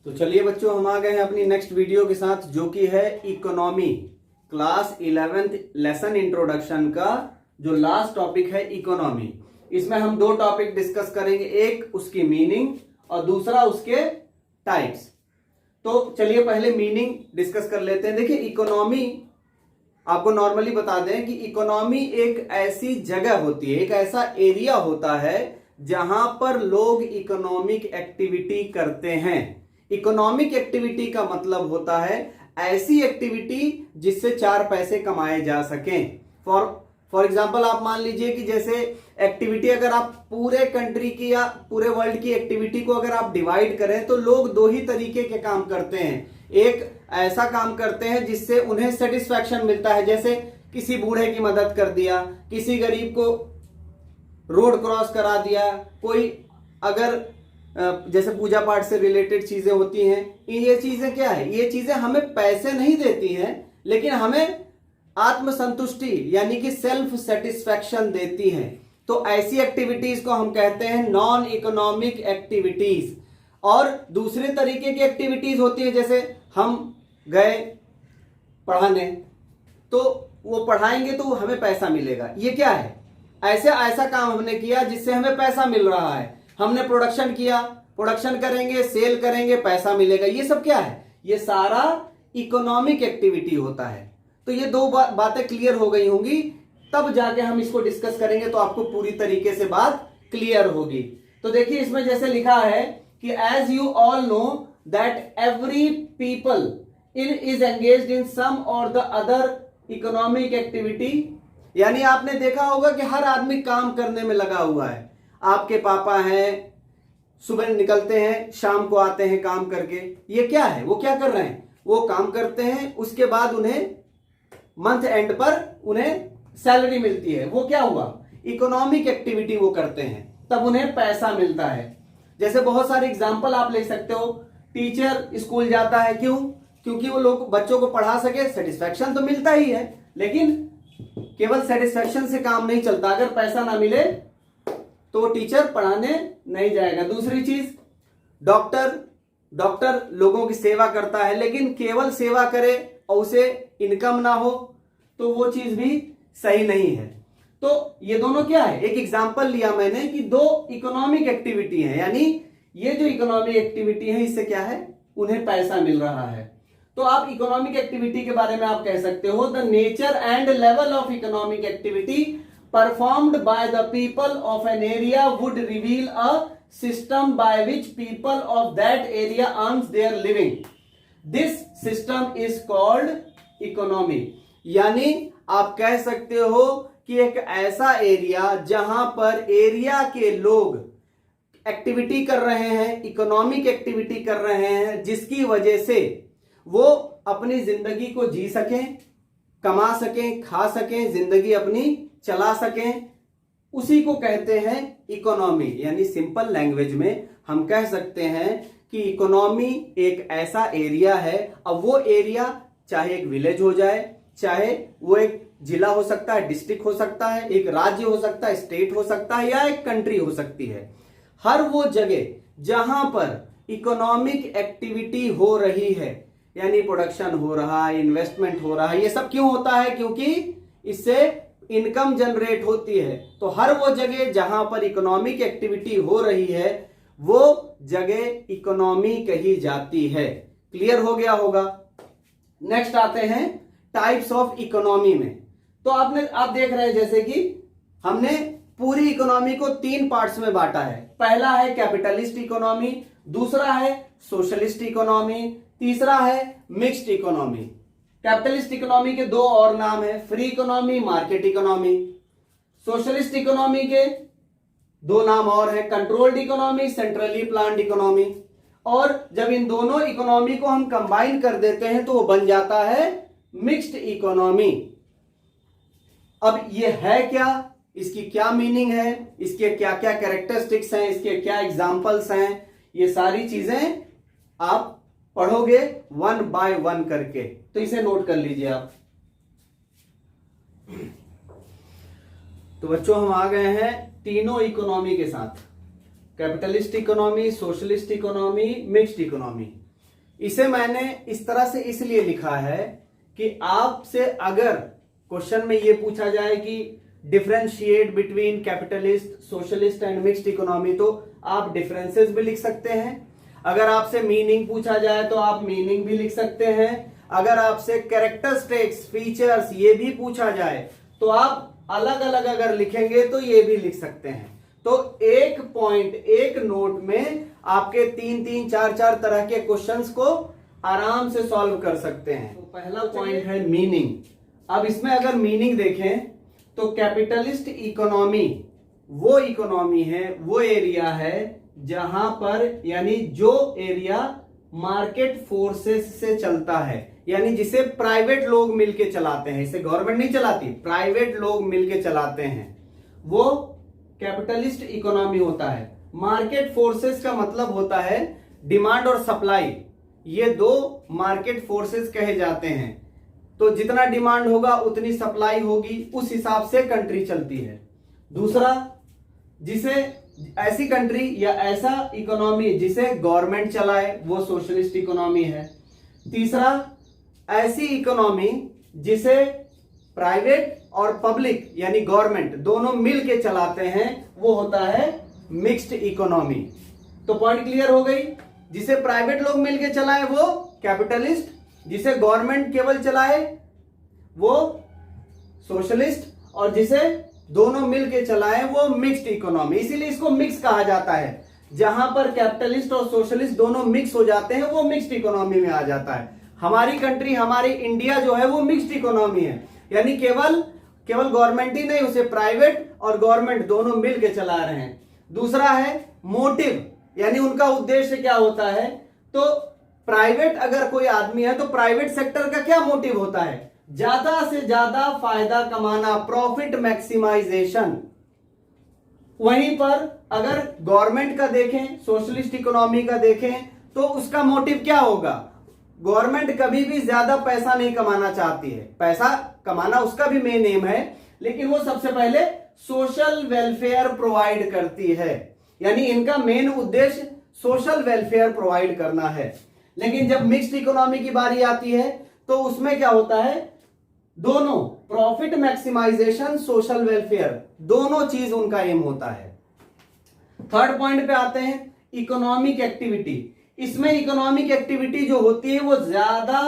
तो चलिए बच्चों, हम आ गए हैं अपनी नेक्स्ट वीडियो के साथ, जो कि है economy class 11th lesson introduction का जो लास्ट टॉपिक है इकोनॉमी। इसमें हम दो टॉपिक डिस्कस करेंगे, एक उसकी मीनिंग और दूसरा उसके टाइप्स। तो चलिए पहले मीनिंग डिस्कस कर लेते हैं। देखिए, इकोनॉमी आपको नॉर्मली बता दें कि इकोनॉमी एक ऐसी जगह होती है, एक ऐसा एरिया होता है जहां पर लोग इकोनॉमिक एक्टिविटी करते हैं। इकोनॉमिक एक्टिविटी का मतलब होता है ऐसी एक्टिविटी जिससे चार पैसे कमाए जा सकें। फॉर एग्जाम्पल आप मान लीजिए कि जैसे एक्टिविटी अगर आप पूरे कंट्री की या पूरे वर्ल्ड की एक्टिविटी को अगर आप डिवाइड करें तो लोग दो ही तरीके के काम करते हैं। एक ऐसा काम करते हैं जिससे उन्हें सेटिस्फैक्शन मिलता है, जैसे किसी बूढ़े की मदद कर दिया, किसी गरीब को रोड क्रॉस करा दिया, कोई अगर जैसे पूजा पाठ से रिलेटेड चीजें होती हैं। ये चीजें क्या है, ये चीजें हमें पैसे नहीं देती हैं लेकिन हमें आत्मसंतुष्टि यानी कि सेल्फ सेटिस्फैक्शन देती हैं। तो ऐसी एक्टिविटीज को हम कहते हैं नॉन इकोनॉमिक एक्टिविटीज। और दूसरे तरीके की एक्टिविटीज होती है, जैसे हम गए पढ़ाने तो वो पढ़ाएंगे तो हमें पैसा मिलेगा। ये क्या है, ऐसा काम हमने किया जिससे हमें पैसा मिल रहा है। हमने प्रोडक्शन किया, प्रोडक्शन करेंगे, सेल करेंगे, पैसा मिलेगा। ये सब क्या है, ये सारा इकोनॉमिक एक्टिविटी होता है। तो ये दो बातें क्लियर हो गई होंगी, तब जाके हम इसको डिस्कस करेंगे तो आपको पूरी तरीके से बात क्लियर होगी। तो देखिए, इसमें जैसे लिखा है कि as you all know that every people is engaged in some or the other economic activity. यानी आपने देखा होगा कि हर आदमी काम करने में लगा हुआ है। आपके पापा हैं, सुबह निकलते हैं, शाम को आते हैं काम करके। ये क्या है, वो क्या कर रहे हैं, वो काम करते हैं, उसके बाद उन्हें मंथ एंड पर उन्हें सैलरी मिलती है। वो क्या हुआ, इकोनॉमिक एक्टिविटी वो करते हैं, तब उन्हें पैसा मिलता है। जैसे बहुत सारे एग्जांपल आप ले सकते हो। टीचर स्कूल जाता है, क्यों, क्योंकि वो लोग बच्चों को पढ़ा सके, सेटिस्फैक्शन तो मिलता ही है। लेकिन केवल सेटिस्फैक्शन से काम नहीं चलता, अगर पैसा ना मिले तो टीचर पढ़ाने नहीं जाएगा। दूसरी चीज, डॉक्टर लोगों की सेवा करता है, लेकिन केवल सेवा करे और उसे इनकम ना हो तो वो चीज भी सही नहीं है। तो ये दोनों क्या है, एक एग्जांपल लिया मैंने कि दो इकोनॉमिक एक्टिविटी है, यानी ये जो इकोनॉमिक एक्टिविटी है इससे क्या है, उन्हें पैसा मिल रहा है। तो आप इकोनॉमिक एक्टिविटी के बारे में आप कह सकते हो, the nature and level of economic activity performed by the people of an area would reveal a system by which people of that area earns their living. This system is called economy. यानी आप कह सकते हो कि एक ऐसा area जहां पर एरिया के लोग एक्टिविटी कर रहे हैं, इकोनॉमिक एक्टिविटी कर रहे हैं, जिसकी वजह से वो अपनी जिंदगी को जी सकें, कमा सकें, खा सकें, जिंदगी अपनी चला सकें, उसी को कहते हैं इकोनॉमी। यानी सिंपल लैंग्वेज में हम कह सकते हैं कि इकोनॉमी एक ऐसा एरिया है। अब वो एरिया चाहे एक विलेज हो जाए, चाहे वो एक जिला हो सकता है, डिस्ट्रिक्ट हो सकता है, एक राज्य हो सकता है, स्टेट हो सकता है, या एक कंट्री हो सकती है। हर वो जगह जहां पर इकोनॉमिक एक्टिविटी हो रही है, यानी प्रोडक्शन हो रहा है, इन्वेस्टमेंट हो रहा है, ये सब क्यों होता है, क्योंकि इससे इनकम जनरेट होती है। तो हर वो जगह जहां पर इकोनॉमिक एक्टिविटी हो रही है वो जगह इकोनॉमी कही जाती है। क्लियर हो गया होगा। नेक्स्ट आते हैं टाइप्स ऑफ इकोनॉमी में। तो आप देख रहे हैं जैसे कि हमने पूरी इकोनॉमी को तीन पार्ट्स में बांटा है। पहला है कैपिटलिस्ट इकोनॉमी, दूसरा है सोशलिस्ट इकोनॉमी, तीसरा है मिक्स्ड इकोनॉमी। कैपिटलिस्ट इकोनॉमी के दो और नाम है, free economy, market economy. Socialist economy के दो नाम और है, controlled economy, centrally planned economy. और जब इन दोनों इकोनॉमी को हम कंबाइन कर देते हैं तो वो बन जाता है मिक्स्ड इकोनॉमी। अब ये है क्या, इसकी क्या मीनिंग है, इसके क्या क्या कैरेक्टरिस्टिक्स हैं, इसके क्या एग्जांपल्स हैं, ये सारी चीजें आप पढ़ोगे वन बाय वन करके। तो इसे नोट कर लीजिए आप। तो बच्चों, हम आ गए हैं तीनों इकोनॉमी के साथ, capitalist economy, socialist economy, mixed economy. इसे मैंने इस तरह से इसलिए लिखा है कि आपसे अगर क्वेश्चन में ये पूछा जाए कि differentiate between capitalist, socialist and mixed economy, तो आप डिफरेंसेस भी लिख सकते हैं। अगर आपसे मीनिंग पूछा जाए तो आप मीनिंग भी लिख सकते हैं। अगर आपसे कैरेक्टरिस्टिक्स, फीचर्स ये भी पूछा जाए तो आप अलग अलग अगर लिखेंगे तो ये भी लिख सकते हैं। तो एक पॉइंट, एक नोट में आपके 3-3, 4-4 तरह के क्वेश्चंस को आराम से सॉल्व कर सकते हैं। तो पहला पॉइंट है मीनिंग। अब इसमें अगर मीनिंग देखें तो कैपिटलिस्ट इकोनॉमी वो इकोनॉमी है, वो एरिया है जहां पर, यानी जो एरिया मार्केट फोर्सेस से चलता है, यानी जिसे प्राइवेट लोग मिलके चलाते हैं, इसे गवर्नमेंट नहीं चलाती, प्राइवेट लोग मिलके चलाते हैं, वो कैपिटलिस्ट इकोनॉमी होता है। मार्केट फोर्सेस का मतलब होता है डिमांड और सप्लाई, ये दो मार्केट फोर्सेस कहे जाते हैं। तो जितना डिमांड होगा उतनी सप्लाई होगी, उस हिसाब से कंट्री चलती है। दूसरा, जिसे ऐसी कंट्री या ऐसा इकोनॉमी जिसे गवर्नमेंट चलाए, वो सोशलिस्ट इकोनॉमी है। तीसरा, ऐसी इकोनॉमी जिसे प्राइवेट और पब्लिक यानी गवर्नमेंट दोनों मिलके चलाते हैं, वो होता है मिक्स्ड इकोनॉमी। तो पॉइंट क्लियर हो गई, जिसे प्राइवेट लोग मिलके चलाए वो कैपिटलिस्ट, जिसे गवर्नमेंट केवल चलाए वो सोशलिस्ट, और जिसे दोनों मिलके चलाए वो मिक्स्ड इकोनॉमी। इसीलिए इसको मिक्स कहा जाता है। जहां पर कैपिटलिस्ट और सोशलिस्ट दोनों मिक्स हो जाते हैं वो मिक्स्ड इकोनॉमी में आ जाता है। हमारी कंट्री, हमारी इंडिया जो है वो मिक्स्ड इकोनॉमी है, यानी केवल गवर्नमेंट ही नहीं, उसे प्राइवेट और गवर्नमेंट दोनों मिलके चला रहे हैं। दूसरा है मोटिव, यानी उनका उद्देश्य क्या होता है। तो प्राइवेट अगर कोई आदमी है तो प्राइवेट सेक्टर का क्या मोटिव होता है, ज्यादा से ज्यादा फायदा कमाना, प्रॉफिट मैक्सिमाइजेशन। वहीं पर अगर गवर्नमेंट का देखें, सोशलिस्ट इकोनॉमी का देखें, तो उसका मोटिव क्या होगा। गवर्नमेंट कभी भी ज्यादा पैसा नहीं कमाना चाहती है, पैसा कमाना उसका भी मेन एम है, लेकिन वो सबसे पहले सोशल वेलफेयर प्रोवाइड करती है, यानी इनका मेन उद्देश्य सोशल वेलफेयर प्रोवाइड करना है। लेकिन जब मिक्स्ड इकोनॉमी की बारी आती है तो उसमें क्या होता है, दोनों प्रॉफिट मैक्सिमाइजेशन, सोशल वेलफेयर, दोनों चीज उनका एम होता है। थर्ड पॉइंट पे आते हैं, इकोनॉमिक एक्टिविटी। इसमें इकोनॉमिक एक्टिविटी जो होती है वो ज्यादा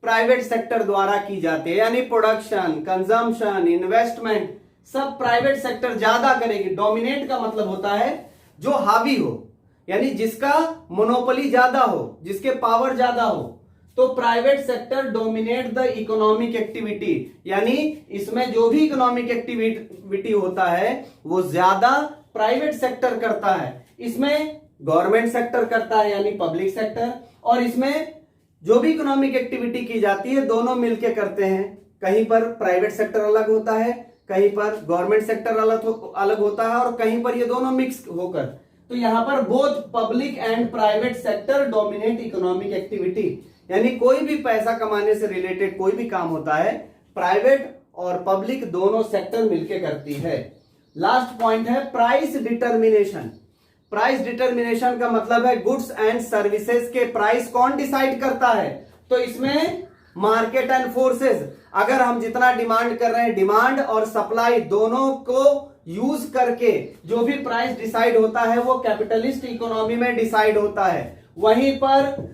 प्राइवेट सेक्टर द्वारा की जाती है, यानी प्रोडक्शन, कंजम्पशन, इन्वेस्टमेंट सब प्राइवेट सेक्टर ज्यादा करेगी। डोमिनेट का मतलब होता है जो हावी हो, यानी जिसका मोनोपोली ज्यादा हो, जिसके पावर ज्यादा हो। तो private sector dominate the economic activity, यानी इसमें जो भी इकोनॉमिक एक्टिविटी होता है वो ज्यादा प्राइवेट सेक्टर करता है। इसमें गवर्नमेंट सेक्टर करता है यानी पब्लिक सेक्टर, और इसमें जो भी इकोनॉमिक एक्टिविटी की जाती है दोनों मिलकर करते हैं। कहीं पर प्राइवेट सेक्टर अलग होता है, कहीं पर गवर्नमेंट सेक्टर अलग होता है, और कहीं पर ये दोनों मिक्स होकर। तो यहां पर both public and private sector dominate economic activity, यानी कोई भी पैसा कमाने से रिलेटेड कोई भी काम होता है, प्राइवेट और पब्लिक दोनों सेक्टर मिलकर करती है। लास्ट पॉइंट है प्राइस डिटर्मिनेशन। प्राइस डिटर्मिनेशन का मतलब है गुड्स एंड सर्विसेज के प्राइस कौन डिसाइड करता है। तो इसमें मार्केट एंड फोर्सेस, अगर हम जितना डिमांड कर रहे हैं, डिमांड और सप्लाई दोनों को यूज करके जो भी प्राइस डिसाइड होता है वो कैपिटलिस्ट इकोनॉमी में डिसाइड होता है। वहीं पर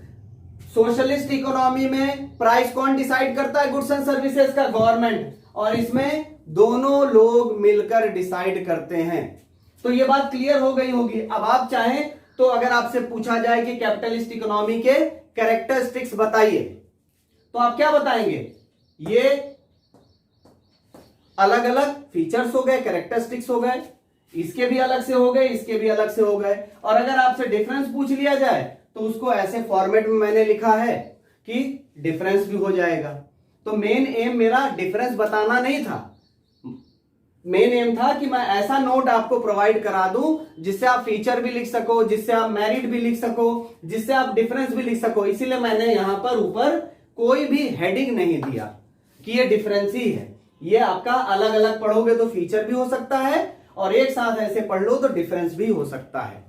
सोशलिस्ट इकोनॉमी में प्राइस कौन डिसाइड करता है, गुड्स एंड सर्विसेज का, गवर्नमेंट, और इसमें दोनों लोग मिलकर डिसाइड करते हैं। तो ये बात क्लियर हो गई होगी। अब आप चाहें तो अगर आपसे पूछा जाए कि कैपिटलिस्ट इकोनॉमी के कैरेक्टरिस्टिक्स बताइए, तो आप क्या बताएंगे। ये अलग अलग फीचर्स हो गए, कैरेक्टरिस्टिक्स हो गए, इसके भी अलग से हो गए, इसके भी अलग से हो गए। और अगर आपसे डिफरेंस पूछ लिया जाए तो उसको ऐसे फॉर्मेट में मैंने लिखा है कि डिफरेंस भी हो जाएगा। तो मेन एम मेरा डिफरेंस बताना नहीं था, मेन एम था कि मैं ऐसा नोट आपको प्रोवाइड करा दूं जिससे आप फीचर भी लिख सको, जिससे आप मेरिट भी लिख सको, जिससे आप डिफरेंस भी लिख सको। इसीलिए मैंने यहां पर ऊपर कोई भी हेडिंग नहीं दिया कि ये डिफरेंस ही है। ये आपका अलग अलग पढ़ोगे तो फीचर भी हो सकता है, और एक साथ ऐसे पढ़ लो तो डिफरेंस भी हो सकता है।